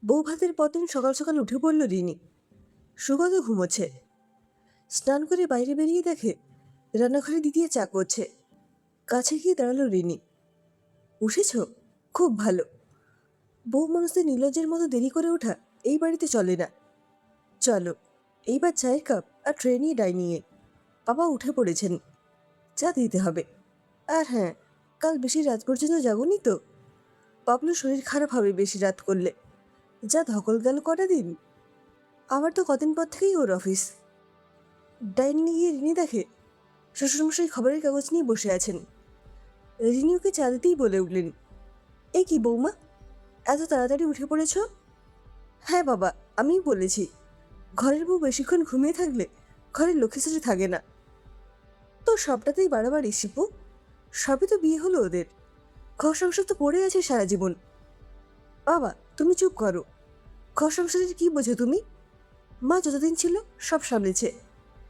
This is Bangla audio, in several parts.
বউ ভাতের পরদিন সকাল সকাল উঠে পড়ল রিনি। সুগত ঘুমোচ্ছে। স্নান করে বাইরে বেরিয়ে দেখে রান্নাঘরে দিদিয়ে চা করছে। কাছে গিয়ে দাঁড়ালো রিনি। উঠেছ? খুব ভালো। বউ মানুষদের নির্লজ্জের মতো দেরি করে ওঠা এই বাড়িতে চলে না। চলো, এইবার চায়ের কাপ আর ট্রে নিয়ে ডাইনিংয়ে। বাবা উঠে পড়েছেন, চা দিতে হবে। আর হ্যাঁ, কাল বেশি রাত পর্যন্ত যাবনি তো? বাবলুর শরীর খারাপ হবে বেশি রাত করলে। যা ধকল গেল কটা দিন। আবার তো কদিন পর থেকেই ওর অফিস। ডাইনিংয়ে গিয়ে রিনি দেখে শ্বশুরমশাই খবরের কাগজ নিয়ে বসে আছেন। রিনি ওকে চা দিতেই বলে উঠলেন, এ কি বৌমা, এত তাড়াতাড়ি উঠে পড়েছ? হ্যাঁ বাবা, আমিই বলেছি, ঘরের বউ বেশিক্ষণ ঘুমিয়ে থাকলে ঘরের লক্ষ্মী থাকে না। তো সবটাতেই বাড়াবাড়ি শিপু। সবই তো বিয়ে হলো ওদের, ঘর সংসার তো পড়ে আছে সারা জীবন। বাবা তুমি চুপ করো। ঘর সংসারের কি বোঝো তুমি? মা যতদিন ছিল সব সামলেছে,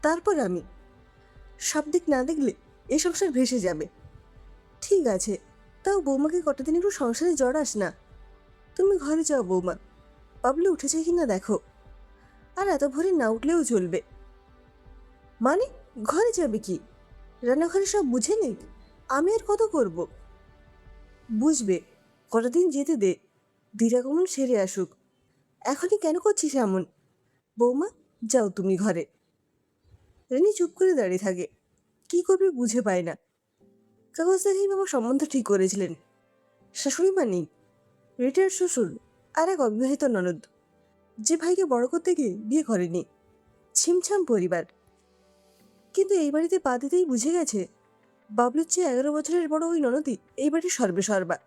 তারপর আমি। সব দিক না দেখলে এ সংসার ভেসে যাবে। ঠিক আছে, তাও বৌমাকে কটা দিন একটু সংসারে জড়াস না। তুমি ঘরে যাও বৌমা, বাবলু উঠেছে কিনা দেখো। আর এত ভোরে না উঠলেও চলবে। মানে ঘরে যাবে কি? রান্নাঘরে সব বুঝে নেই, আমি আর কত করব? বুঝবে, কটা দিন যেতে দে, দিরাগমন সেরে আসুক। এখনই কেন করছিস এমন? বৌমা যাও তুমি ঘরে। রেনি চুপ করে দাঁড়িয়ে থাকে, কি করবে বুঝে পায় না। কাগজ দেখেই বাবা সম্বন্ধ ঠিক করেছিলেন। শাশুড়ি মা নেই, রিটায়ার্ড শ্বশুর আর এক অবিবাহিত ননদ, যে ভাইকে বড় করতে গিয়ে বিয়ে করেনি। ছিমছাম পরিবার। কিন্তু এই বাড়িতে পা দিতেই বুঝে গেছে বাবলুর চেয়ে 11 বছরের বড় ওই ননদই এই বাড়ির সর্বেসর্বা।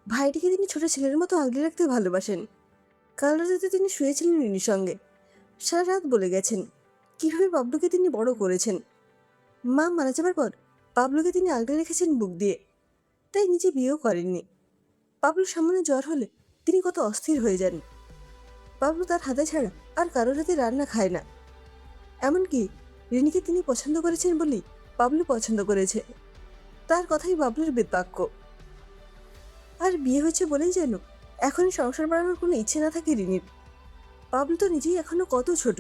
ভাইটিকে তিনি ছোট ছেলের মতো আগলে রাখতে ভালোবাসেন। কাল রাতে তিনি শুয়েছিলেন রিনির সঙ্গে, সারা রাত বলে গেছেন কিভাবে বাবলুকে তিনি বড় করেছেন। মা মারা যাবার পর বাবলুকে তিনি আগলে রেখেছেন বুক দিয়ে, তাই নিজে বিয়েও করেননি। বাবলুর সামনে জ্বর হলে তিনি কত অস্থির হয়ে যান। বাবলু তার হাতে ছাড়া আর কারোর হাতে রান্না খায় না। এমনকি রিনিকে তিনি পছন্দ করেছেন বলেই বাবলু পছন্দ করেছে। তার কথাই বাবলুর বেদবাক্য। আর বিয়ে হয়েছে বলেই যেন এখনই সংসার বাড়ানোর কোনো ইচ্ছে না থাকে রিনির। বাবলু তো নিজেই এখনো কত ছোট,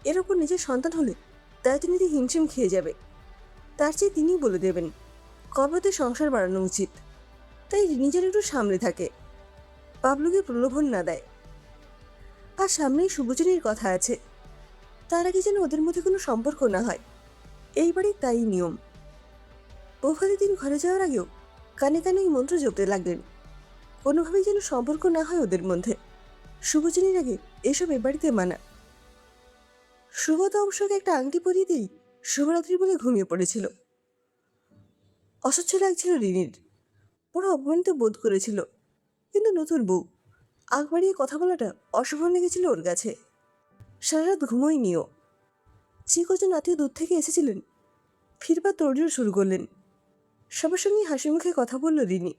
এর ওপর নিজের সন্তান হলে দায়িত্ব নিতে হিমশিম খেয়ে যাবে। তার চেয়ে তিনিই বলে দেবেন কবে সংসার বাড়ানো উচিত। তাই রিনি যেন একটু সামনে থাকে, বাবলুকে প্রলোভন না দেয়। আর সামনেই শুভজনীর কথা আছে, তার আগে যেন ওদের মধ্যে কোনো সম্পর্ক না হয়। এই বাড়ির তাই নিয়ম। বৌভাতে দিন ঘরে যাওয়ার আগেও কানে কানে এই মন্ত্র জপতে লাগলেন, কোনোভাবেই যেন সম্পর্ক না হয় ওদের মধ্যে। শুভজনীর আগে এসব এ বাড়িতে মানা। শুভত অবশ্যকে একটা আংটি পরিয়ে দিয়েই শুভরাত্রি বলে ঘুমিয়ে পড়েছিল। অসহ্য লাগছিল রিনির, বড় অপমানিত বোধ করেছিল। কিন্তু নতুন বউ, আগ বাড়িয়ে কথা বলাটা অশোভন লেগেছিল ওর কাছে। সারা রাত ঘুমোয়নিও। যে কজন আত্মীয় দূর থেকে এসেছিলেন ফিরবার তোড়জোড় শুরু করলেন। সবার সঙ্গে হাসি মুখে কথা বলল রিনি।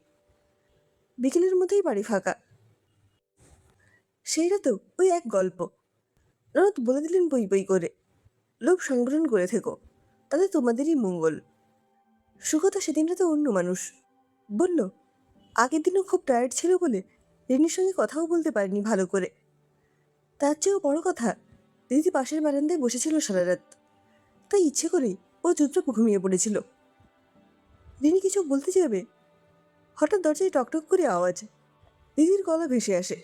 বিকেলের মধ্যেই বাড়ি ফাঁকা। সেই রাতেও ওই এক গল্প। ননদ বলে দিলেন বই বই করে, লোভ সংবরণ করে থেকো, তাতে তোমাদেরই মঙ্গল। সুকথা সেদিন রাতে অন্য মানুষ। বলল আগের দিনও খুব টায়ার্ড ছিল বলে রিনির সঙ্গে কথাও বলতে পারেনি ভালো করে। তার চেয়েও বড় কথা, দিদি পাশের বারান্দায় বসেছিল সারা রাত, তাই ইচ্ছে করেই ও চুপচাপ ঘুমিয়ে পড়েছিল। রিনি কিছু বলতে যাবে, হঠাৎ দরজায় টকটক করে আওয়াজ। দিদির গলা ভেসে আসে,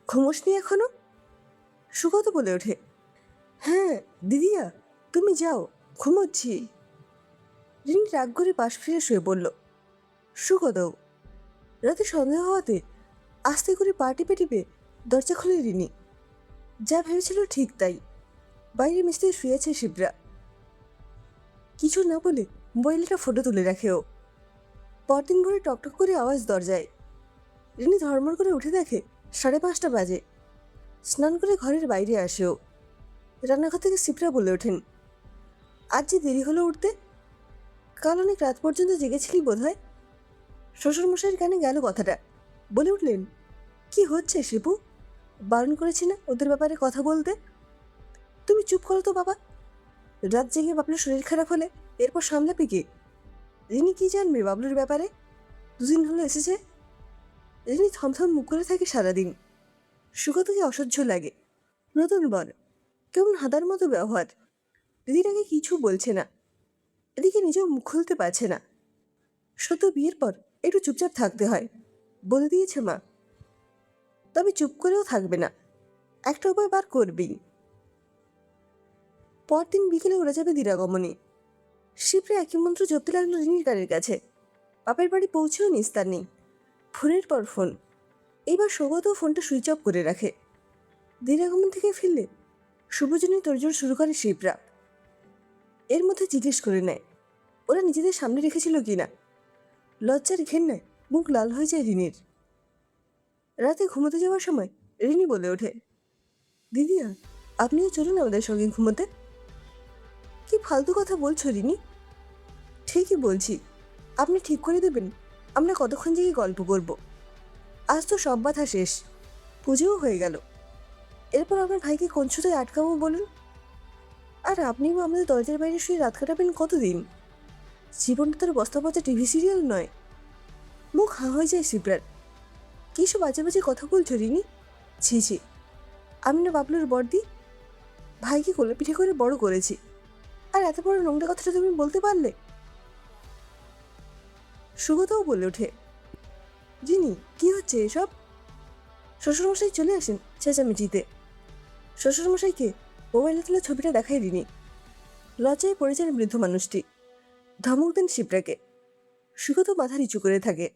ঘুমোসনি এখনো? সুগত বলে ওঠে, হ্যাঁ দিদিয়া, তুমি যাও, ঘুমোচ্ছি। রিনি রাগ করে পাশ ফিরে শুয়ে পড়ল। সুগতও। রাতে সন্দেহ হওয়াতে আস্তে করে পা টিপে টিপে দরজা খুলে রিনি। যা ভেবেছিল ঠিক তাই, বাইরে মিস্ত্রি শুয়েছে শিবরা। কিছু না বলে মোবাইলটা ফটো তুলে রাখে ও। পরদিন ভোরে টকটক করে আওয়াজ দরজায়। রিনি ধর্মর করে উঠে দেখে 5:30 বাজে। স্নান করে ঘরের বাইরে আসে ও। রান্নাঘর থেকে শিবরা বলে ওঠেন, আজ যে দেরি হলো উঠতে? কাল অনেক রাত পর্যন্ত জেগেছিলি বোধ হয়। শ্বশুরমশাইয়ের কানে গেল কথাটা, বলে উঠলেন, কি হচ্ছে শিবু? বারণ করেছি না ওদের ব্যাপারে কথা বলতে? তুমি চুপ করো তো বাবা। রাত জেগে বাবলুর শরীর খারাপ হলে এরপর সামলাবে কে? রিনি কি জানবে বাবলুর ব্যাপারে? 2 দিন হলো এসেছে। রিনি থমথম মুখ করে থাকে সারাদিন। সুগতকে অসহ্য লাগে। নতুন বর, কেমন হাদার মতো ব্যবহার। দিদিটাকে কিছু বলছে না, এদিকে নিজেও মুখ খুলতে পারছে না। সদ্য বিয়ের পর একটু চুপচাপ থাকতে হয়, বলে দিয়েছে মা। তবে চুপ করেও থাকবে না, একটা উপায় বার করবেই। পরদিন বিকেলে ওরা যাবে দিরাগমনে। শিবরা একই মন্ত্র জপতে লাগলো রিনির কানের কাছে। বাপের বাড়ি পৌঁছেও নিস্তার নেই, ফোনের পর ফোন। এইবার সৌগতও ফোনটা সুইচ অফ করে রাখে। দিরাগমন থেকে ফিরলে শুভজনী তোড়জোড় শুরু করে শিবরা। এর মধ্যে জিজ্ঞেস করে নেয় ওরা নিজেদের সামনে রেখেছিল কিনা। লজ্জার ঘেন্নায় মুখ লাল হয়ে যায় রিনির। রাতে ঘুমোতে যাওয়ার সময় রিনি বলে ওঠে, দিদিয়া, আপনিও চলুন আমাদের সঙ্গে ঘুমোতে। কি ফালতু কথা বলছো রিনি? ঠিকই বলছি, আপনি ঠিক করে দেবেন আমরা কতক্ষণ জেগে গল্প করব। আজ তো সব বাধা শেষ, পুজোও হয়ে গেল। এরপর আমার ভাইকে কোন ছুতোয় আটকাবো বলুন? আর আপনিও আমাদের দরজার বাইরে শুয়ে রাত কাটাবেন কতদিন? জীবনটা তার বস্তা পচা টিভি সিরিয়াল নয়। মুখ হা হয়ে যায় শিবরার। কী সব বাজে বাজে কথা বলছো রিনি? ছি ছি, আমি না বাবলুর বড়দি? ভাইকে কোলে পিঠে করে বড় করেছি, আর এত বড় নোংরা কথাটা তুমি বলতে পারলে? সুগতও বলে ওঠে, রিনি কি হচ্ছে এসব? শ্বশুরমশাই চলে আসেন চেঁচামেচিতে। শ্বশুরমশাইকে মোবাইলে তোলা ছবিটা দেখায় রিনি। লজ্জায় পড়ে যান বৃদ্ধ মানুষটি। ধমক দেন শিবরাকে। সুগত মাথা নিচু করে থাকে।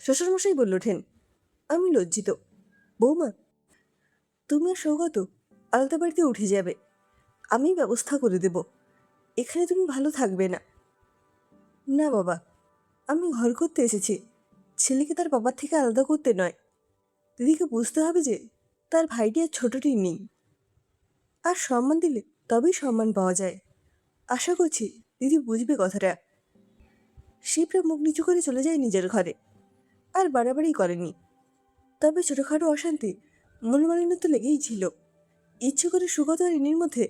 শ্বশুরমশাই বলে ওঠেন, আমি লজ্জিত। বৌমা, তুমি আর সৌগত আলাদা বাড়িতে উঠে যাবে, আমি ব্যবস্থা করে দেব। এখানে তুমি ভালো থাকবে না। না বাবা, আমি ঘর করতে এসেছি, ছেলেকে তার বাবার থেকে আলাদা করতে নয়। দিদিকে বুঝতে হবে যে তার ভাইটি আর ছোটটি নেই। আর সম্মান দিলে তবেই সম্মান পাওয়া যায়। আশা করছি দিদি বুঝবে কথাটা। শিবরা মুখ নিচু করে চলে যায় নিজের ঘরে। আর বাড়াবাড়ি করেনি। তবে ছোটোখাটো অশান্তি, মনোমালিন্য তো লেগেই ছিল। ইচ্ছে করে সুগত আর রিনির মধ্যে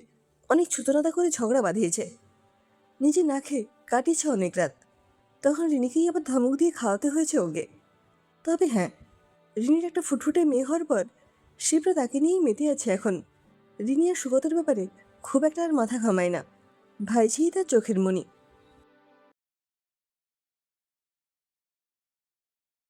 অনেক ছুতনাতা করে ঝগড়া বাঁধিয়েছে। নিজে না খেয়ে কাটিয়েছে অনেক রাত। তখন রিনিকেই আবার ধমক দিয়ে খাওয়াতে হয়েছে ওকে। তবে হ্যাঁ, রিনির একটা ফুটফুটে মেয়ে হওয়ার পর শিবরা তাকে নিয়েই মেতে আছে এখন। রিনি আর সুগতের ব্যাপারে খুব একটা আর মাথা ঘামায় না। ভাইঝিই তার চোখের মণি।